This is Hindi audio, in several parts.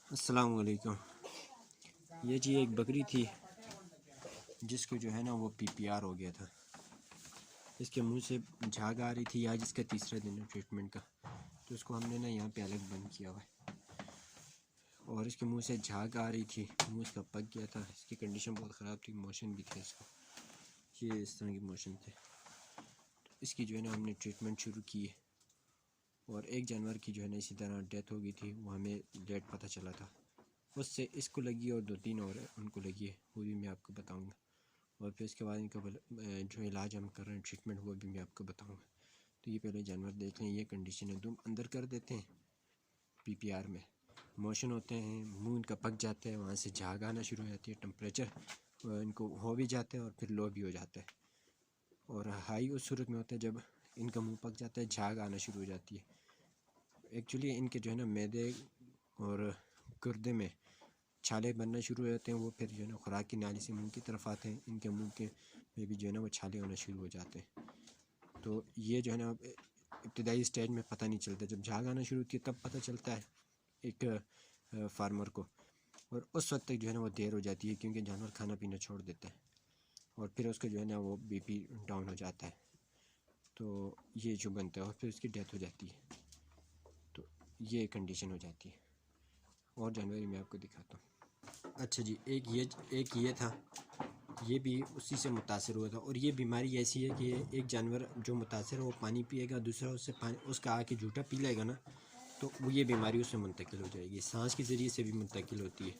अस्सलाम वालेकुम। ये जी एक बकरी थी जिसको जो है ना वो पीपीआर हो गया था। इसके मुंह से झाग आ रही थी। आज इसका तीसरा दिन है ट्रीटमेंट का, तो इसको हमने ना यहाँ पे अलग बंद किया हुआ है और इसके मुंह से झाग आ रही थी। मुंह इसका पक गया था। इसकी कंडीशन बहुत ख़राब थी, मोशन भी थे इसको, ये इस तरह के मोशन थे। तो इसकी जो है ना हमने ट्रीटमेंट शुरू की है और एक जानवर की जो है ना इसी तरह डेथ हो गई थी, वो हमें लेट पता चला था। उससे इसको लगी और 2-3 और उनको लगी है, वो भी मैं आपको बताऊँगा। और फिर इसके बाद इनका जो इलाज हम कर रहे हैं ट्रीटमेंट, वो भी मैं आपको बताऊंगा। तो ये पहले जानवर देख लें, ये कंडीशन है। तुम अंदर कर देते हैं पीपीआर में, मोशन होते हैं, मुंह इनका पक जाता है, वहाँ से झाग आना शुरू हो जाती है, टेम्परेचर इनको हो भी जाता है और फिर लो भी हो जाता है। और हाई उस सूरत में होता है जब इनका मुँह पक जाता है, झाग आना शुरू हो जाती है। एक्चुअली इनके जो है ना मैदे और गुर्दे में छाले बनना शुरू हो जाते हैं। वो फिर जो है ना खुराक की नाली से मुंह की तरफ आते हैं। इनके मुंह के में भी जो है ना वो छाले होना शुरू हो जाते हैं। तो ये जो है ना इब्तदाई स्टेज में पता नहीं चलता, जब झाग आना शुरू होती है तब पता चलता है एक फार्मर को। और उस वक्त तक जो है ना वो देर हो जाती है, क्योंकि जानवर खाना पीना छोड़ देता है और फिर उसका जो है ना वो बीपी डाउन हो जाता है। तो ये जो बनता है और फिर उसकी डेथ हो जाती है। तो ये कंडीशन हो जाती है। और जानवर मैं आपको दिखाता हूँ। अच्छा जी, एक ये था, ये भी उसी से मुतासर हुआ था। और ये बीमारी ऐसी है कि एक जानवर जो मुतासर है वो पानी पिएगा, दूसरा उससे पानी उसका आके जूठा पी लेगा ना, तो वो ये बीमारी उससे मुंतकिल हो जाएगी। सांस के ज़रिए से भी मुंतकिल होती है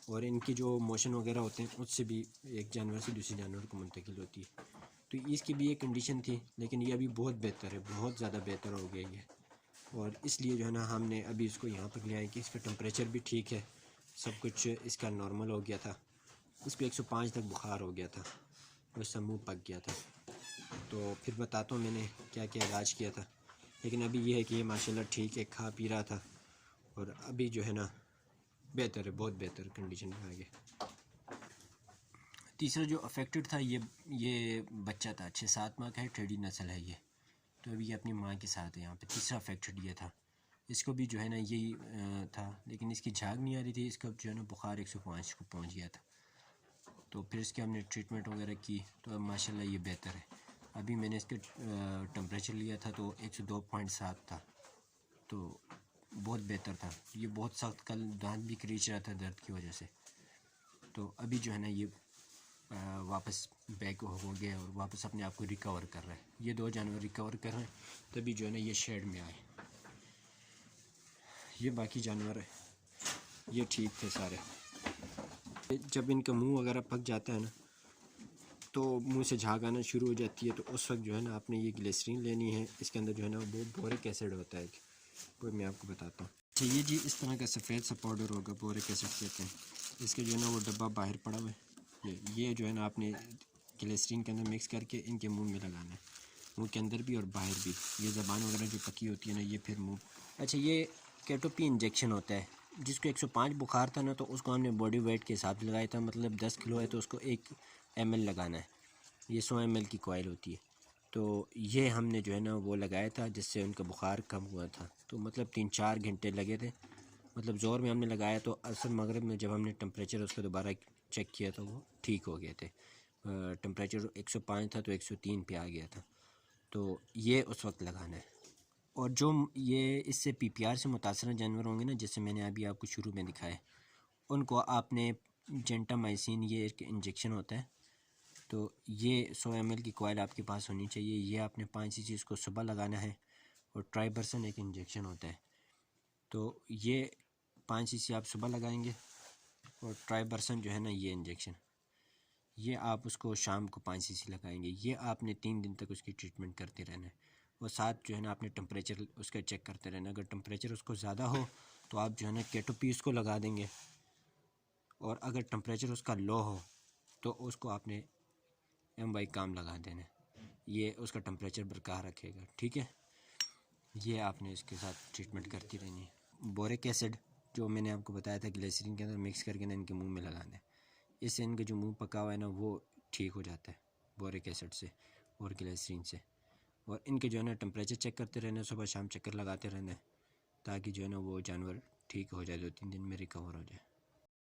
और इनकी जो मोशन वगैरह होते हैं उससे भी एक जानवर से दूसरे जानवर को मुंतकिल होती है। तो इसकी भी एक कंडीशन थी, लेकिन ये अभी बहुत बेहतर है, बहुत ज़्यादा बेहतर हो गई है। और इसलिए जो है ना हमने अभी इसको यहाँ पर ले आए कि इसका टेम्परेचर भी ठीक है, सब कुछ इसका नॉर्मल हो गया था। इसको 105 तक बुखार हो गया था और इसका मुँह पक गया था। तो फिर बताता हूँ मैंने क्या क्या इलाज किया था। लेकिन अभी ये है कि ये माशाल्लाह ठीक है, खा पी रहा था और अभी जो है ना बेहतर है, बहुत बेहतर कंडीशन में आ गया। तीसरा जो अफेक्टेड था ये बच्चा था, 6-7 माह का है, टेडी नस्ल है ये। तो अभी ये अपनी माँ के साथ है यहाँ पे। तीसरा अफेक्टेड ये था। इसको भी जो है ना यही था, लेकिन इसकी झाग नहीं आ रही थी, इसका जो है ना बुखार 105 को पहुँच गया था। तो फिर इसके हमने ट्रीटमेंट वगैरह की, तो अब माशाल्लाह ये बेहतर है। अभी मैंने इसके टेम्परेचर लिया था तो 102.7 था, तो बहुत बेहतर था। ये बहुत सख्त कल दांत भी क्रीच रहा था दर्द की वजह से। तो अभी जो है ना ये वापस बैक हो गया और वापस अपने आप को रिकवर कर रहा है। ये 2 जानवर रिकवर कर रहे हैं, तभी जो है ना ये शेड में आए। ये बाकी जानवर ये ठीक थे सारे। जब इनका मुंह वगैरह पक जाता है ना, तो मुंह से झाग आना शुरू हो जाती है, तो उस वक्त जो है ना आपने ये ग्लिसरीन लेनी है। इसके अंदर जो है ना वो बोरिक एसिड होता है, वो मैं आपको बताता हूँ। अच्छा, ये जी इस तरह का सफ़ेद सा पाउडर होगा, बोरिक एसिड कहते हैं। इसके जो है ना वो डब्बा बाहर पड़ा हुआ है। ये जो है ना आपने ग्लिसरीन के अंदर मिक्स करके इनके मुंह में लगाना है, मुंह के अंदर भी और बाहर भी। ये ज़बान वगैरह जो पकी होती है ना, ये फिर मुँह। अच्छा, ये केटोपी इंजेक्शन होता है। जिसको 105 बुखार था ना, तो उसको हमने बॉडी वेट के हिसाब से लगाया था। मतलब 10 किलो है तो उसको 1 ml लगाना है। ये 100 ml की कॉइल होती है। तो ये हमने जो है ना वो लगाया था, जिससे उनका बुखार कम हुआ था। तो मतलब 3-4 घंटे लगे थे, मतलब ज़ोर में हमने लगाया। तो असर मगरिब में जब हमने टेम्परेचर उसका दोबारा चेक किया तो वो ठीक हो गए थे। टेम्परेचर 105 था तो 103 पे आ गया था। तो ये उस वक्त लगाना है। और जो ये इससे पीपीआर से मुतासर जानवर होंगे ना, जैसे मैंने अभी आपको शुरू में दिखाया, उनको आपने जेंटामाइसिन, ये एक इंजेक्शन होता है, तो ये 100 ml की कॉइल आपके पास होनी चाहिए। ये आपने 5 cc इसको सुबह लगाना है। और ट्राइबरसन एक इंजेक्शन होता है, तो ये 5 cc आप सुबह लगाएंगे। और ट्राइबरसन जो है ना ये इंजेक्शन, ये आप उसको शाम को 5 cc लगाएंगे। ये आपने 3 दिन तक उसकी ट्रीटमेंट करते रहना है। और साथ जो है ना आपने टेम्परेचर उसका चेक करते रहना। अगर टेम्परेचर उसको ज़्यादा हो तो आप जो है ना केटोपी उसको लगा देंगे, और अगर टेम्परेचर उसका लो हो तो उसको आपने MY काम लगा देना है। ये उसका टेम्परेचर बरकरार रखेगा, ठीक है। ये आपने इसके साथ ट्रीटमेंट करती रहनी है। बोरिक एसिड जो मैंने आपको बताया था, ग्लिसरीन के अंदर मिक्स करके ना इनके मुंह में लगाना है। इससे इनका जो मुंह पका हुआ है ना वो ठीक हो जाता है, बोरिक एसिड से और ग्लिसरीन से। और इनके जो है ना टेम्परेचर चेक करते रहना है, सुबह शाम चक्कर लगाते रहना है, ताकि जो है ना वो जानवर ठीक हो जाए, 2-3 दिन में रिकवर हो जाए।